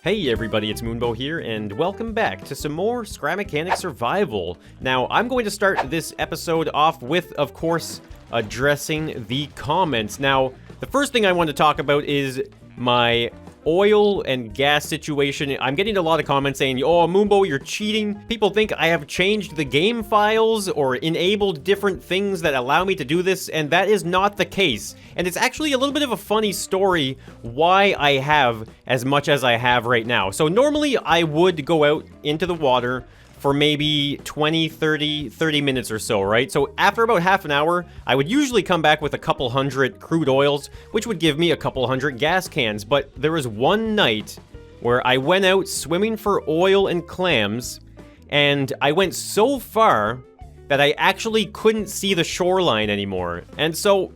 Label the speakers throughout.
Speaker 1: Hey everybody, it's Moonbo here, and welcome back to some more Scrap Mechanic Survival. Now, I'm going to start this episode off with, of course, addressing the comments. Now, the first thing I want to talk about is my oil and gas situation. I'm getting a lot of comments saying, oh, Moonbo, you're cheating. People think I have changed the game files or enabled different things that allow me to do this, and that is not the case. And it's actually a little bit of a funny story why I have as much as I have right now. So normally I would go out into the water for maybe 20, 30 minutes or so, right? So after about half an hour, I would usually come back with a couple hundred crude oils, which would give me a couple hundred gas cans. But there was one night where I went out swimming for oil and clams, and I went so far that I actually couldn't see the shoreline anymore. And so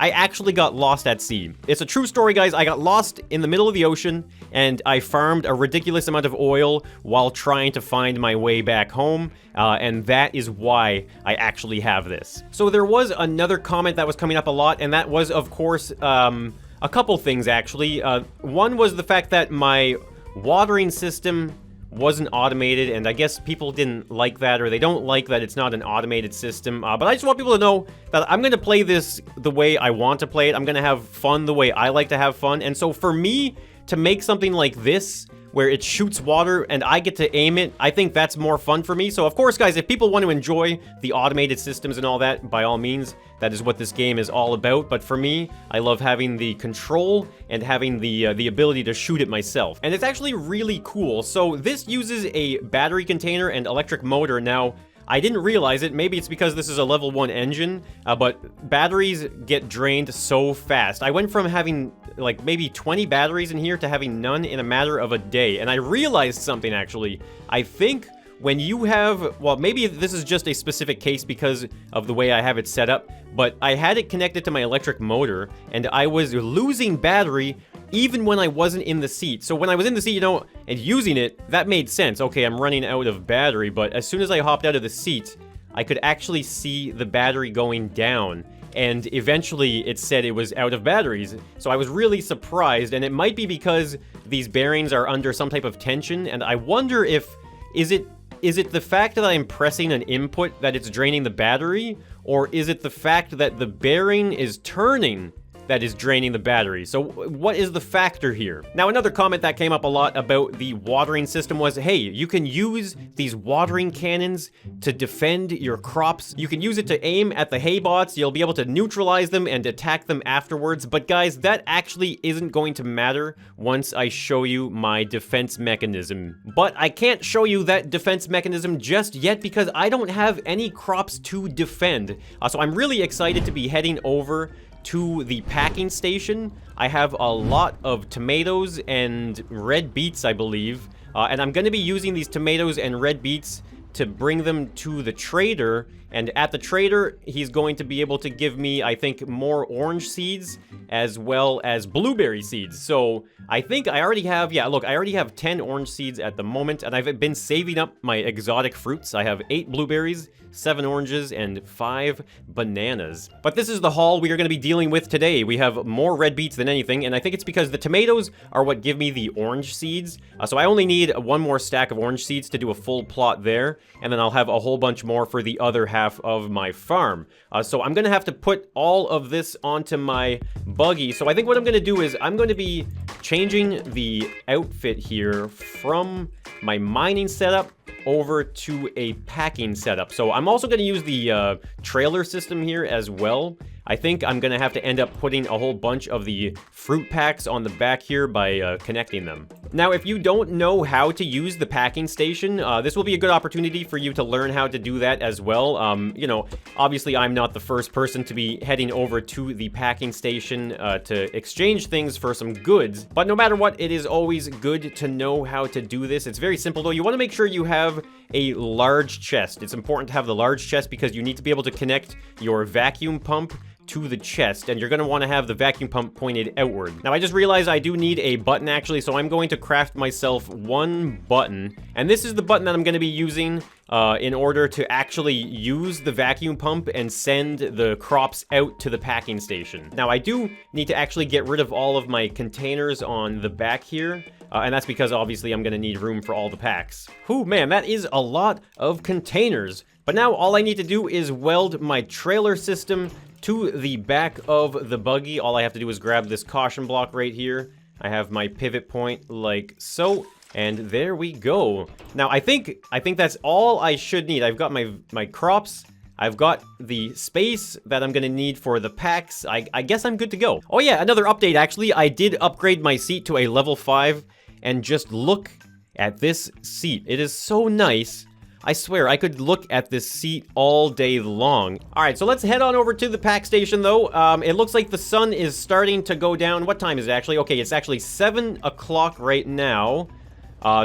Speaker 1: I actually got lost at sea. It's a true story, guys. I got lost in the middle of the ocean, and I farmed a ridiculous amount of oil while trying to find my way back home, and that is why I actually have this. So there was another comment that was coming up a lot, and that was, of course, a couple things, actually. One was the fact that my watering system wasn't automated, and I guess people didn't like that, or they don't like that it's not an automated system, but I just want people to know that I'm going to play this the way I want to play it. I'm going to have fun the way I like to have fun, and so for me to make something like this, where it shoots water and I get to aim it, I think that's more fun for me. So of course, guys, if people want to enjoy the automated systems and all that, by all means, that is what this game is all about. But for me, I love having the control and having the ability to shoot it myself. And it's actually really cool. So this uses a battery container and electric motor. Now, I didn't realize it. Maybe it's because this is a level 1 engine, but batteries get drained so fast. I went from having like maybe 20 batteries in here to having none in a matter of a day. And I realized something, actually. I think when you have, well, maybe this is just a specific case because of the way I have it set up, but I had it connected to my electric motor, and I was losing battery even when I wasn't in the seat. So when I was in the seat, you know, and using it, that made sense. Okay, I'm running out of battery, but as soon as I hopped out of the seat, I could actually see the battery going down, and eventually it said it was out of batteries. So I was really surprised, and it might be because these bearings are under some type of tension, and I wonder if, is it the fact that I'm pressing an input that it's draining the battery, or is it the fact that the bearing is turning that is draining the battery? So what is the factor here? Now, another comment that came up a lot about the watering system was, hey, you can use these watering cannons to defend your crops. You can use it to aim at the hay bots. You'll be able to neutralize them and attack them afterwards. But guys, that actually isn't going to matter once I show you my defense mechanism. But I can't show you that defense mechanism just yet because I don't have any crops to defend. So I'm really excited to be heading over to the packing station. I have a lot of tomatoes and red beets, I believe, and I'm going to be using these tomatoes and red beets to bring them to the trader, and at the trader, he's going to be able to give me, I think, more orange seeds as well as blueberry seeds. So I think I already have, yeah, look, I already have 10 orange seeds at the moment, and I've been saving up my exotic fruits. I have 8 blueberries, 7 oranges, and 5 bananas. But this is the haul we are going to be dealing with today. We have more red beets than anything, and I think it's because the tomatoes are what give me the orange seeds. So I only need one more stack of orange seeds to do a full plot there, and then I'll have a whole bunch more for the other half of my farm. So I'm going to have to put all of this onto my buggy. So I think what I'm going to do is I'm going to be changing the outfit here from my mining setup over to a packing setup. So I'm also going to use the trailer system here as well. I think I'm going to have to end up putting a whole bunch of the fruit packs on the back here by connecting them. Now, if you don't know how to use the packing station, this will be a good opportunity for you to learn how to do that as well. You know, obviously I'm not the first person to be heading over to the packing station to exchange things for some goods, but no matter what, it is always good to know how to do this. It's very simple though. You want to make sure you have a large chest. It's important to have the large chest because you need to be able to connect your vacuum pump to the chest, and you're going to want to have the vacuum pump pointed outward. Now, I just realized I do need a button, actually, so I'm going to craft myself one button, and this is the button that I'm going to be using in order to actually use the vacuum pump and send the crops out to the packing station. Now, I do need to actually get rid of all of my containers on the back here, And that's because, obviously, I'm going to need room for all the packs. Whew, man, that is a lot of containers. But now all I need to do is weld my trailer system to the back of the buggy. All I have to do is grab this caution block right here. I have my pivot point like so. And there we go. Now, I think that's all I should need. I've got my crops. I've got the space that I'm gonna need for the packs. I guess I'm good to go. Oh yeah, another update actually. I did upgrade my seat to a level 5, and just look at this seat. It is so nice. I swear, I could look at this seat all day long. All right, so let's head on over to the pack station though. It looks like the sun is starting to go down. What time is it actually? Okay, it's actually 7 o'clock right now.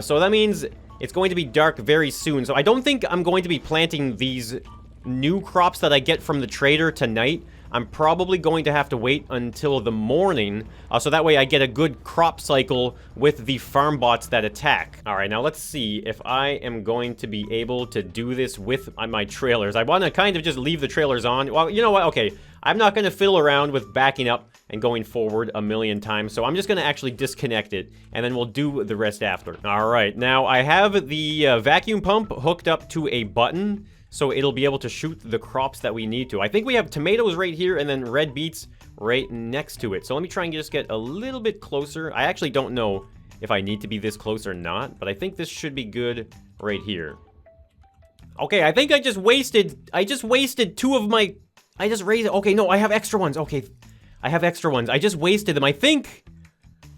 Speaker 1: So that means it's going to be dark very soon. So I don't think I'm going to be planting these new crops that I get from the trader tonight. I'm probably going to have to wait until the morning, so that way I get a good crop cycle with the Farmbots that attack. All right, now let's see if I am going to be able to do this with my trailers. I want to kind of just leave the trailers on. Well, you know what? Okay, I'm not going to fiddle around with backing up and going forward a million times, so I'm just going to actually disconnect it, and then we'll do the rest after. All right, now I have the vacuum pump hooked up to a button, so it'll be able to shoot the crops that we need to. I think we have tomatoes right here and then red beets right next to it. So let me try and just get a little bit closer. I actually don't know if I need to be this close or not, but I think this should be good right here. Okay, I think I just wasted 2 of my, okay, no, I have extra ones. Okay, I have extra ones. I just wasted them. I think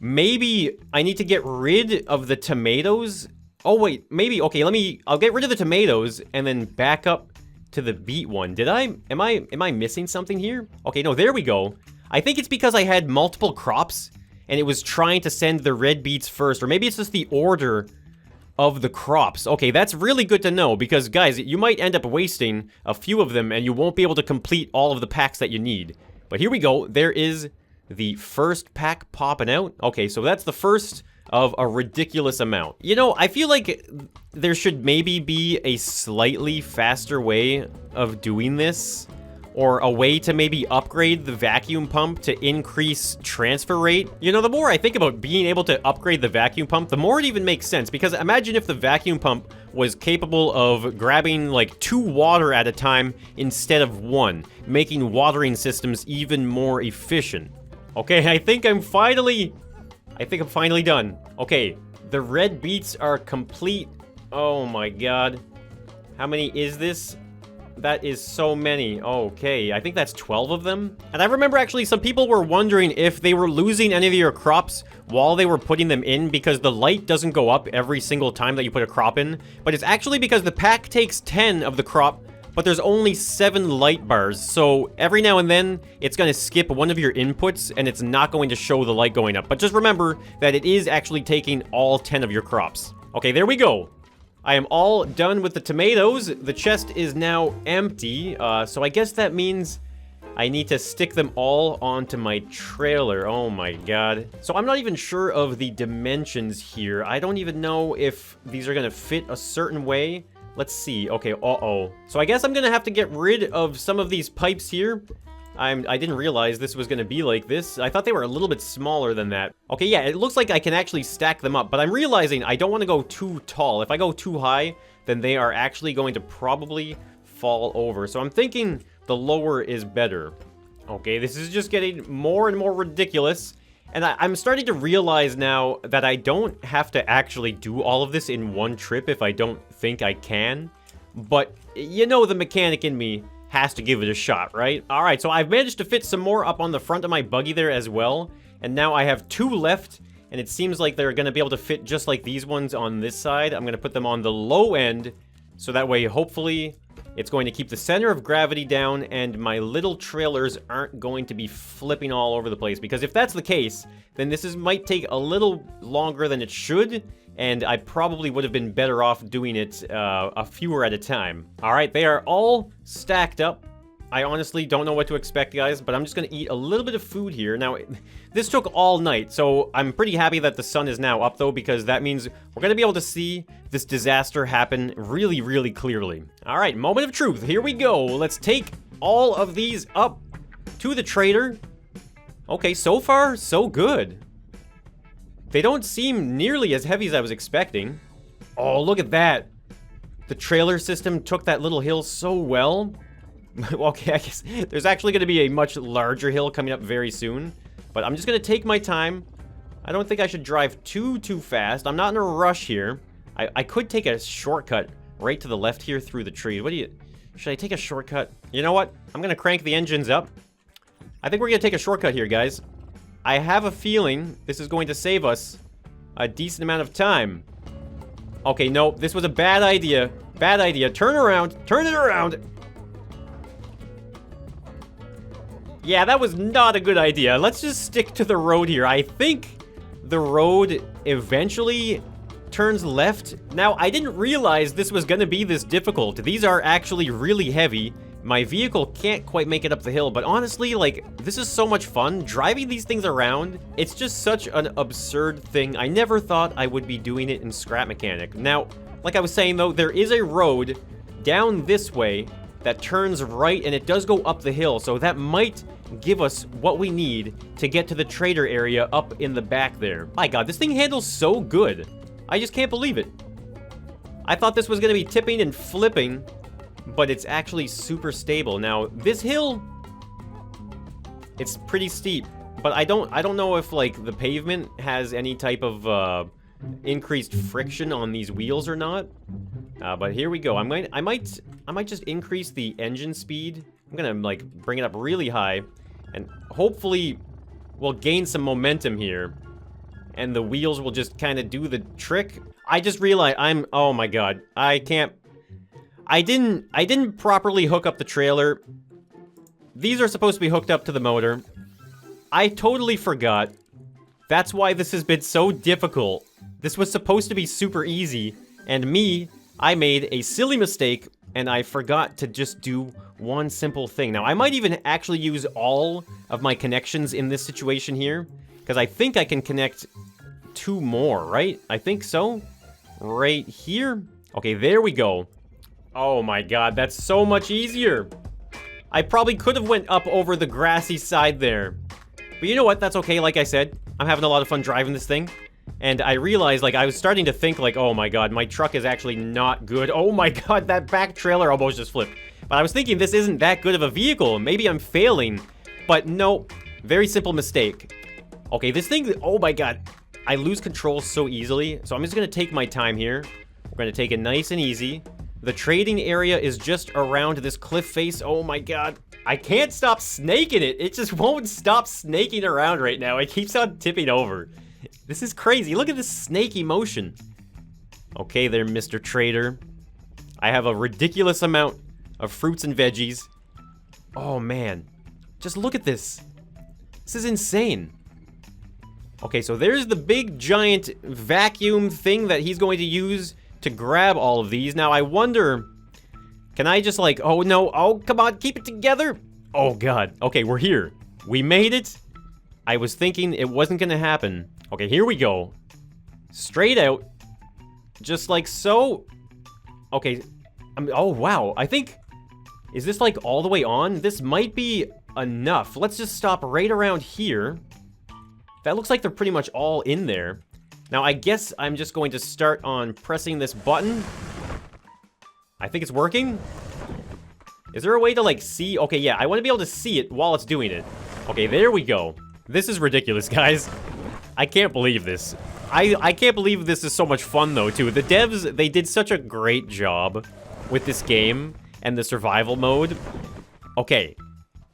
Speaker 1: maybe I need to get rid of the tomatoes. Oh, wait, maybe, okay, I'll get rid of the tomatoes and then back up to the beet one. Am I missing something here? Okay, no, there we go. I think it's because I had multiple crops and it was trying to send the red beets first, or maybe it's just the order of the crops. Okay, that's really good to know because, guys, you might end up wasting a few of them and you won't be able to complete all of the packs that you need. But here we go. There is the first pack popping out. Okay, so that's the first of a ridiculous amount. You know, I feel like there should maybe be a slightly faster way of doing this, or a way to maybe upgrade the vacuum pump to increase transfer rate. You know, the more I think about being able to upgrade the vacuum pump, the more it even makes sense, because imagine if the vacuum pump was capable of grabbing like 2 water at a time instead of 1, making watering systems even more efficient. Okay, I think I'm finally done. Okay, the red beets are complete. Oh my god. How many is this? That is so many. Okay, I think that's 12 of them. And I remember actually some people were wondering if they were losing any of your crops while they were putting them in because the light doesn't go up every single time that you put a crop in. But it's actually because the pack takes 10 of the crop, but there's only 7 light bars, so every now and then, it's going to skip one of your inputs, and it's not going to show the light going up. But just remember that it is actually taking all 10 of your crops. Okay, there we go. I am all done with the tomatoes. The chest is now empty, so I guess that means I need to stick them all onto my trailer. Oh my god. So I'm not even sure of the dimensions here. I don't even know if these are going to fit a certain way. Let's see. Okay, uh-oh. So I guess I'm gonna have to get rid of some of these pipes here. I didn't realize this was gonna be like this. I thought they were a little bit smaller than that. Okay, yeah, it looks like I can actually stack them up, but I'm realizing I don't want to go too tall. If I go too high, then they are actually going to probably fall over. So I'm thinking the lower is better. Okay, this is just getting more and more ridiculous. And I'm starting to realize now that I don't have to actually do all of this in one trip if I don't think I can. But, you know, the mechanic in me has to give it a shot, right? Alright, so I've managed to fit some more up on the front of my buggy there as well. And now I have 2 left, and it seems like they're going to be able to fit just like these ones on this side. I'm going to put them on the low end, so that way, hopefully, it's going to keep the center of gravity down, and my little trailers aren't going to be flipping all over the place. Because if that's the case, then this might take a little longer than it should, and I probably would have been better off doing it a fewer at a time. Alright, they are all stacked up. I honestly don't know what to expect, guys, but I'm just going to eat a little bit of food here. Now, this took all night, so I'm pretty happy that the sun is now up, though, because that means we're going to be able to see this disaster happen really, really clearly. All right, moment of truth. Here we go. Let's take all of these up to the trader. Okay, so far, so good. they don't seem nearly as heavy as I was expecting. Oh, look at that. The trailer system took that little hill so well. Okay, I guess there's actually going to be a much larger hill coming up very soon. But I'm just going to take my time. I don't think I should drive too fast. I'm not in a rush here. I could take a shortcut right to the left here through the tree. What do you... Should I take a shortcut? You know what? I'm going to crank the engines up. I think we're going to take a shortcut here, guys. I have a feeling this is going to save us a decent amount of time. Okay, no, this was a bad idea. Bad idea. Turn around. Turn it around. Yeah, that was not a good idea. Let's just stick to the road here. I think the road eventually turns left. Now, I didn't realize this was going to be this difficult. These are actually really heavy. My vehicle can't quite make it up the hill, but honestly, like, this is so much fun. Driving these things around, it's just such an absurd thing. I never thought I would be doing it in Scrap Mechanic. Now, like I was saying though, there is a road down this way that turns right, and it does go up the hill, so that might give us what we need to get to the trader area up in the back there. My God, this thing handles so good. I just can't believe it. I thought this was going to be tipping and flipping, but it's actually super stable. Now, this hill, it's pretty steep, but I don't know if, like, the pavement has any type of increased friction on these wheels or not. But here we go. I might just increase the engine speed. I'm gonna, like, bring it up really high, and hopefully we'll gain some momentum here, and the wheels will just kind of do the trick. I just realized oh my God, I didn't properly hook up the trailer. These are supposed to be hooked up to the motor. I totally forgot. That's why this has been so difficult. This was supposed to be super easy, and I made a silly mistake, and I forgot to just do one simple thing. Now, I might even actually use all of my connections in this situation here, because I think I can connect 2 more, right? I think so. Right here. Okay, there we go. Oh my God, that's so much easier. I probably could have went up over the grassy side there. But you know what? That's okay. Like I said, I'm having a lot of fun driving this thing. And I realized, like, I was starting to think, like, oh my God, my truck is actually not good. Oh my God, that back trailer almost just flipped. But I was thinking this isn't that good of a vehicle. Maybe I'm failing. But no, very simple mistake. Okay, this thing, oh my God, I lose control so easily. So I'm just going to take my time here. We're going to take it nice and easy. The trading area is just around this cliff face. Oh my God. I can't stop snaking it. It just won't stop snaking around right now. It keeps on tipping over. This is crazy. Look at this snaky motion. Okay there, Mr. Trader. I have a ridiculous amount of fruits and veggies. Oh man. Just look at this. This is insane. Okay, so there's the big giant vacuum thing that he's going to use to grab all of these. Now I wonder, can I just, like, oh no, oh come on, keep it together. Oh God, okay, we're here. We made it. I was thinking it wasn't gonna happen. Okay, here we go. Straight out. Just like so. Okay, oh wow, I think, is this like all the way on? This might be enough. Let's just stop right around here. That looks like they're pretty much all in there. Now, I guess I'm just going to start on pressing this button. I think it's working. Is there a way to, like, see? Okay, yeah, I want to be able to see it while it's doing it. Okay, there we go. This is ridiculous, guys. I can't believe this. I can't believe this is so much fun, though, too. The devs, they did such a great job with this game and the survival mode. Okay.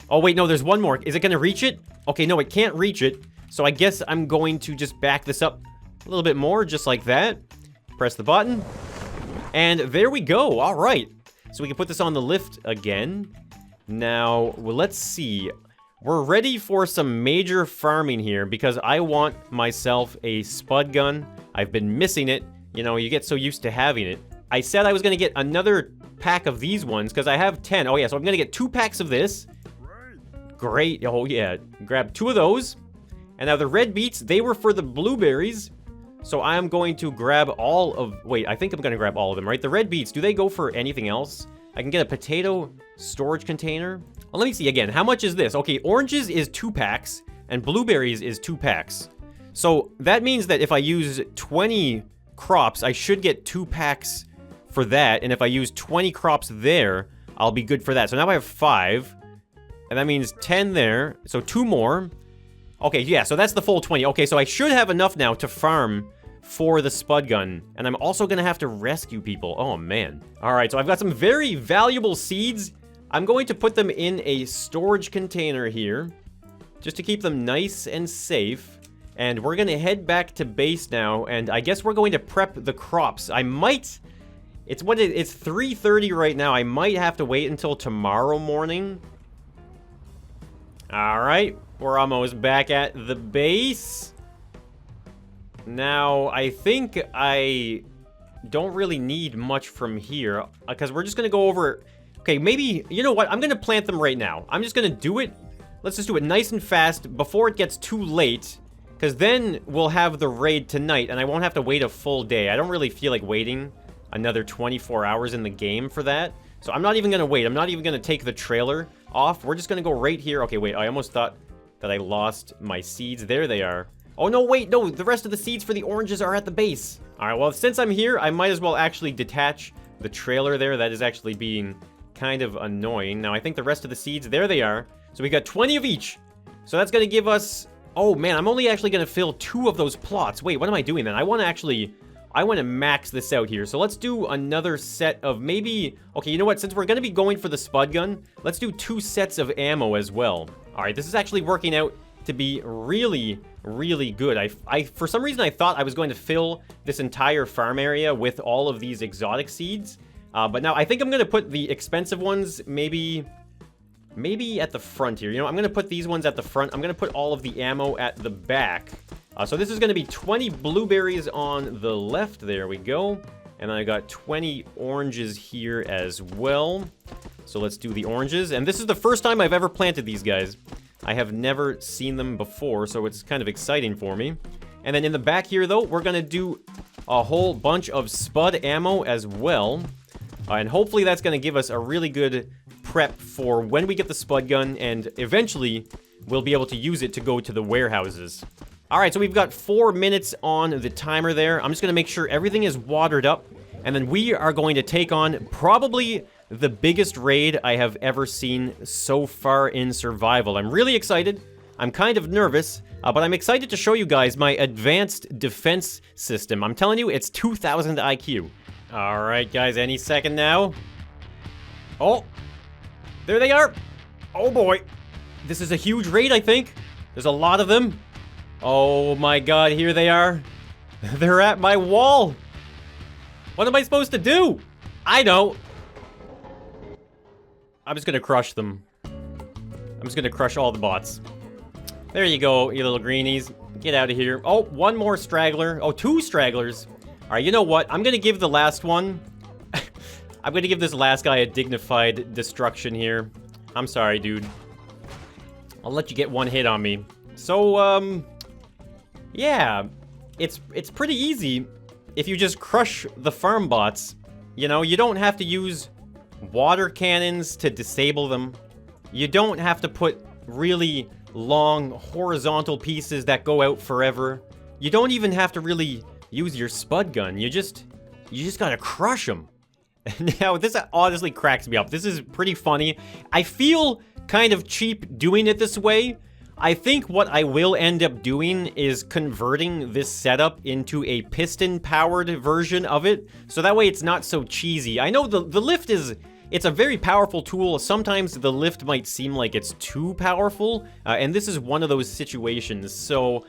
Speaker 1: Oh, wait, no, there's one more. Is it going to reach it? Okay, no, it can't reach it. So I guess I'm going to just back this up a little bit more, just like that. Press the button. And there we go. All right. So we can put this on the lift again. Now, well, let's see. We're ready for some major farming here because I want myself a spud gun. I've been missing it. You know, you get so used to having it. I said I was going to get another pack of these ones because I have 10. Oh, yeah, so I'm going to get 2 packs of this. Great. Oh, yeah. Grab 2 of those. And now the red beets, they were for the blueberries. So I'm going to grab all of... Wait, I think I'm going to grab all of them, right? The red beets, do they go for anything else? I can get a potato storage container. Well, let me see again. How much is this? Okay, oranges is 2 packs, and blueberries is 2 packs. So that means that if I use 20 crops, I should get 2 packs for that. And if I use 20 crops there, I'll be good for that. So now I have 5. And that means 10 there. So 2 more. Okay, yeah, so that's the full 20. Okay, so I should have enough now to farm for the Spudgun. And I'm also going to have to rescue people. Oh, man. All right, so I've got some very valuable seeds. I'm going to put them in a storage container here, just to keep them nice and safe. And we're going to head back to base now, and I guess we're going to prep the crops. I might... It's 3:30 right now. I might have to wait until tomorrow morning. All right, we're almost back at the base. Now, I think I don't really need much from here, because we're just going to go over... Okay, maybe... You know what? I'm going to plant them right now. I'm just going to do it. Let's just do it nice and fast before it gets too late, because then we'll have the raid tonight, and I won't have to wait a full day. I don't really feel like waiting another 24 hours in the game for that. So I'm not even going to wait. I'm not even going to take the trailer off. We're just going to go right here. Okay, wait. I almost thought that I lost my seeds. There they are. Oh, no, wait. No, the rest of the seeds for the oranges are at the base. All right, well, since I'm here, I might as well actually detach the trailer there. That is actually being kind of annoying. Now, I think the rest of the seeds, there they are. So we got 20 of each. So that's going to give us... Oh, man, I'm only actually going to fill 2 of those plots. Wait, what am I doing then? I want to max this out here. So let's do another set of maybe... Okay, you know what? Since we're going to be going for the Spudgun, let's do 2 sets of ammo as well. All right, this is actually working out to be really, really good. I for some reason, I thought I was going to fill this entire farm area with all of these exotic seeds. But now I think I'm going to put the expensive ones maybe at the front here. You know, I'm going to put these ones at the front. I'm going to put all of the ammo at the back. So this is going to be 20 blueberries on the left. There we go. And I got 20 oranges here as well. So let's do the oranges. And this is the first time I've ever planted these guys. I have never seen them before, so it's kind of exciting for me. And then in the back here, though, we're going to do a whole bunch of spud ammo as well. And hopefully that's going to give us a really good prep for when we get the Spudgun, and eventually we'll be able to use it to go to the warehouses. Alright, so we've got 4 minutes on the timer there. I'm just going to make sure everything is watered up, and then we are going to take on probably the biggest raid I have ever seen so far in survival. I'm really excited. I'm kind of nervous, but I'm excited to show you guys my advanced defense system. I'm telling you, it's 2,000 IQ. Alright, guys, any second now. Oh, there they are. Oh, boy. This is a huge raid, I think. There's a lot of them. Oh, my God, here they are. They're at my wall. What am I supposed to do? I know. I'm just going to crush them. I'm just going to crush all the bots. There you go, you little greenies. Get out of here. Oh, 1 more straggler. Oh, 2 stragglers. All right, you know what? I'm going to give the last one... I'm going to give this last guy a dignified destruction here. I'm sorry, dude. I'll let you get 1 hit on me. So, yeah. It's pretty easy if you just crush the Farmbots. You know, you don't have to use water cannons to disable them. You don't have to put really long horizontal pieces that go out forever. You don't even have to really use your Spudgun. You just gotta crush them. Now, this honestly cracks me up. This is pretty funny. I feel kind of cheap doing it this way. I think what I will end up doing is converting this setup into a piston-powered version of it, so that way it's not so cheesy. I know the lift is... It's a very powerful tool. Sometimes the lift might seem like it's too powerful, and this is one of those situations. So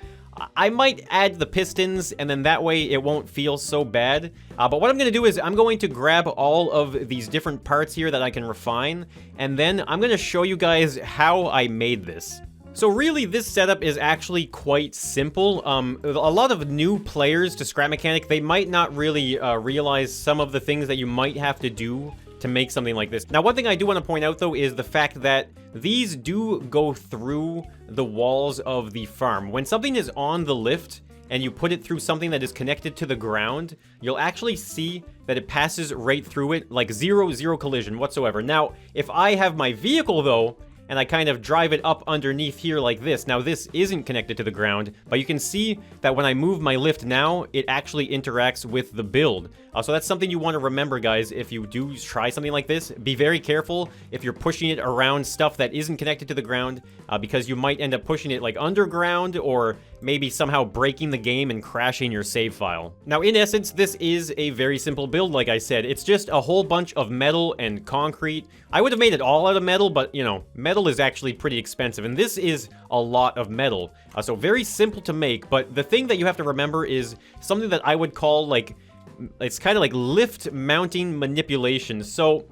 Speaker 1: I might add the pistons, and then that way it won't feel so bad. But what I'm going to do is I'm going to grab all of these different parts here that I can refine, and then I'm going to show you guys how I made this. So really, this setup is actually quite simple. A lot of new players to Scrap Mechanic, they might not really realize some of the things that you might have to do to make something like this. Now, one thing I do want to point out, though, is the fact that these do go through the walls of the farm. When something is on the lift and you put it through something that is connected to the ground, you'll actually see that it passes right through it, like zero collision whatsoever. Now, if I have my vehicle, though, and I kind of drive it up underneath here like this. Now this isn't connected to the ground, but you can see that when I move my lift now, it actually interacts with the build. So that's something you want to remember, guys, if you do try something like this. Be very careful if you're pushing it around stuff that isn't connected to the ground, because you might end up pushing it like underground, or maybe somehow breaking the game and crashing your save file. Now, in essence, this is a very simple build, like I said. It's just a whole bunch of metal and concrete. I would have made it all out of metal, but, you know, metal is actually pretty expensive, and this is a lot of metal. So very simple to make, but the thing that you have to remember is something that I would call, like, it's kind of like lift mounting manipulation. So,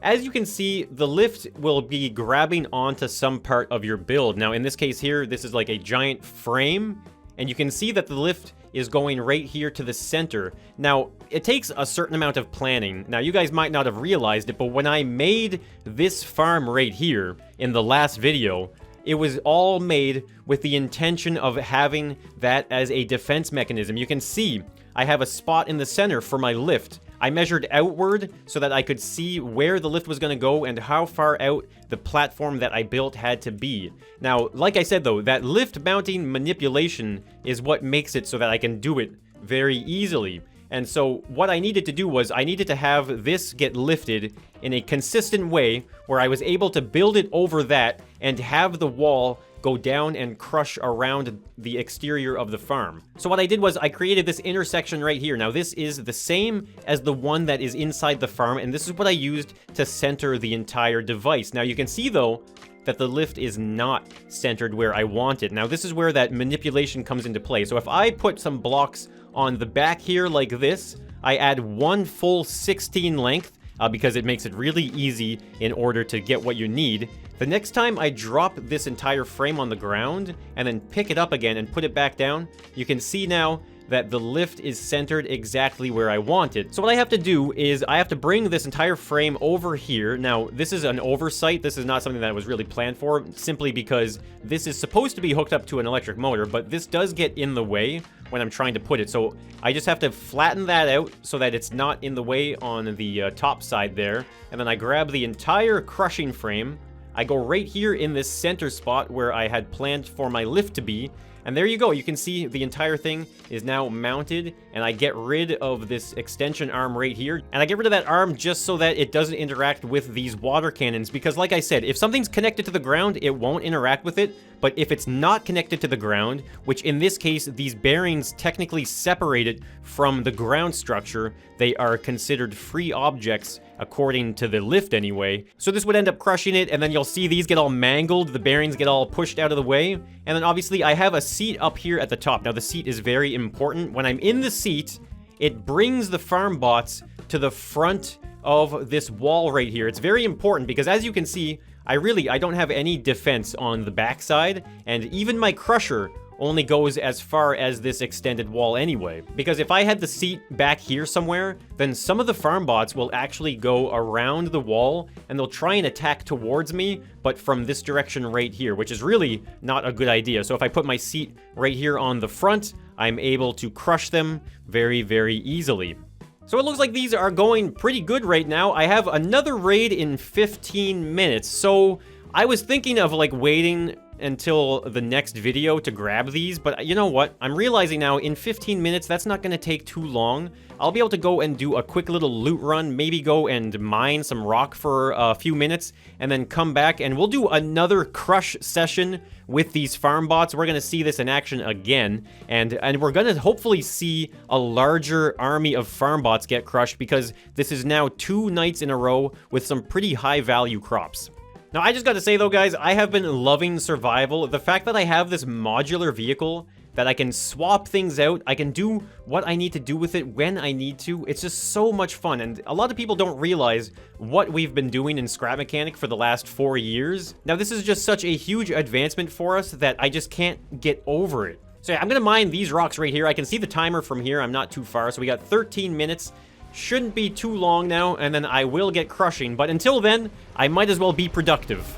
Speaker 1: as you can see, the lift will be grabbing onto some part of your build. Now, in this case here, this is like a giant frame, and you can see that the lift is going right here to the center. Now, it takes a certain amount of planning. Now, you guys might not have realized it, but when I made this farm right here in the last video, it was all made with the intention of having that as a defense mechanism. You can see I have a spot in the center for my lift. I measured outward so that I could see where the lift was going to go and how far out the platform that I built had to be. Now, like I said though, that lift mounting manipulation is what makes it so that I can do it very easily. And so what I needed to do was I needed to have this get lifted in a consistent way where I was able to build it over that and have the wall go down and crush around the exterior of the farm. So what I did was I created this intersection right here. Now this is the same as the one that is inside the farm, and this is what I used to center the entire device. Now you can see though that the lift is not centered where I want it. Now this is where that manipulation comes into play. So if I put some blocks on the back here like this, I add one full 16 length because it makes it really easy in order to get what you need. The next time I drop this entire frame on the ground and then pick it up again and put it back down, you can see now that the lift is centered exactly where I want it. So what I have to do is I have to bring this entire frame over here. Now, this is an oversight. This is not something that was really planned for, simply because this is supposed to be hooked up to an electric motor, but this does get in the way when I'm trying to put it. So I just have to flatten that out so that it's not in the way on the top side there. And then I grab the entire crushing frame. I go right here in this center spot where I had planned for my lift to be, and there you go. You can see the entire thing is now mounted, and I get rid of this extension arm right here, and I get rid of that arm just so that it doesn't interact with these water cannons, because like I said, if something's connected to the ground, it won't interact with it, but if it's not connected to the ground, which in this case, these bearings technically separate it from the ground structure, they are considered free objects, according to the lift anyway. So this would end up crushing it, and then you'll see these get all mangled, the bearings get all pushed out of the way, and then obviously I have a seat up here at the top. Now the seat is very important. When I'm in the seat, it brings the Farmbots to the front of this wall right here. It's very important because, as you can see, I don't have any defense on the backside, and even my crusher only goes as far as this extended wall anyway. Because if I had the seat back here somewhere, then some of the Farmbots will actually go around the wall and they'll try and attack towards me, but from this direction right here, which is really not a good idea. So if I put my seat right here on the front, I'm able to crush them very, very easily. So it looks like these are going pretty good right now. I have another raid in 15 minutes. So I was thinking of like waiting until the next video to grab these, but you know what? I'm realizing now in 15 minutes, that's not going to take too long. I'll be able to go and do a quick little loot run, maybe go and mine some rock for a few minutes, and then come back and we'll do another crush session with these Farmbots. We're going to see this in action again, and we're going to hopefully see a larger army of Farmbots get crushed, because this is now 2 nights in a row with some pretty high value crops. Now, I just got to say, though, guys, I have been loving survival. The fact that I have this modular vehicle, that I can swap things out, I can do what I need to do with it when I need to. It's just so much fun, and a lot of people don't realize what we've been doing in Scrap Mechanic for the last 4 years. Now, this is just such a huge advancement for us that I just can't get over it. So yeah, I'm going to mine these rocks right here. I can see the timer from here. I'm not too far, so we got 13 minutes. Shouldn't be too long now, and then I will get crushing. But until then, I might as well be productive.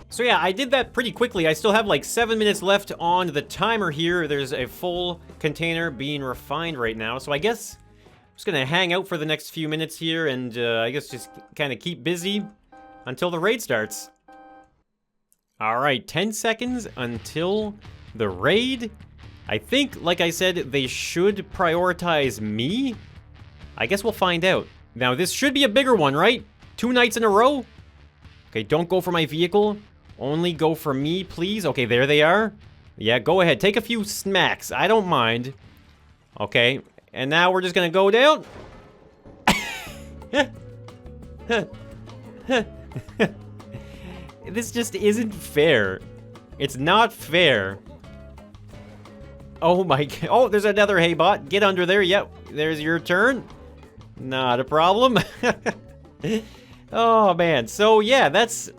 Speaker 1: So yeah, I did that pretty quickly. I still have like 7 minutes left on the timer here. There's a full container being refined right now. So I guess Just gonna hang out for the next few minutes here and I guess just kind of keep busy until the raid starts. Alright, 10 seconds until the raid. I think, like I said, they should prioritize me. I guess we'll find out. Now, this should be a bigger one, right? 2 nights in a row? Okay, don't go for my vehicle. Only go for me, please. Okay, there they are. Yeah, go ahead. Take a few smacks. I don't mind. Okay, and now we're just gonna go down. This just isn't fair. It's not fair. Oh my god. Oh, there's another hay bot. Get under there. Yep, there's your turn. Not a problem. Oh man. So yeah, that's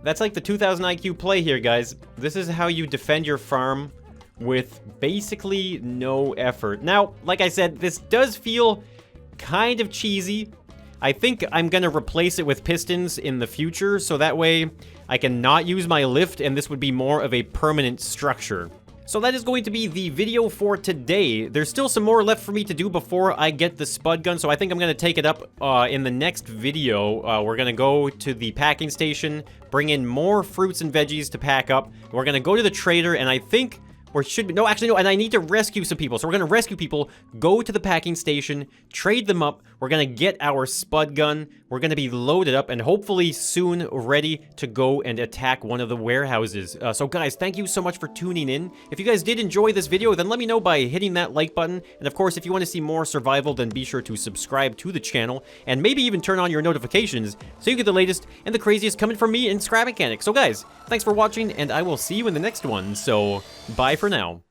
Speaker 1: like the 2000 IQ play here, guys. This is how you defend your farm with basically no effort. Now, like I said, this does feel kind of cheesy. I think I'm gonna replace it with pistons in the future, so that way I can not use my lift, and this would be more of a permanent structure. So that is going to be the video for today. There's still some more left for me to do before I get the spud gun, so I think I'm gonna take it up in the next video. We're gonna go to the packing station, bring in more fruits and veggies to pack up. We're gonna go to the trader, and I think... or should be, no, actually, no, and I need to rescue some people. So we're gonna rescue people, go to the packing station, trade them up. We're gonna get our spud gun. We're gonna be loaded up and hopefully soon ready to go and attack one of the warehouses. So guys, thank you so much for tuning in. If you guys did enjoy this video, then let me know by hitting that like button. And of course, if you want to see more survival, then be sure to subscribe to the channel and maybe even turn on your notifications so you get the latest and the craziest coming from me in Scrap Mechanics. So guys, thanks for watching and I will see you in the next one. So bye for now.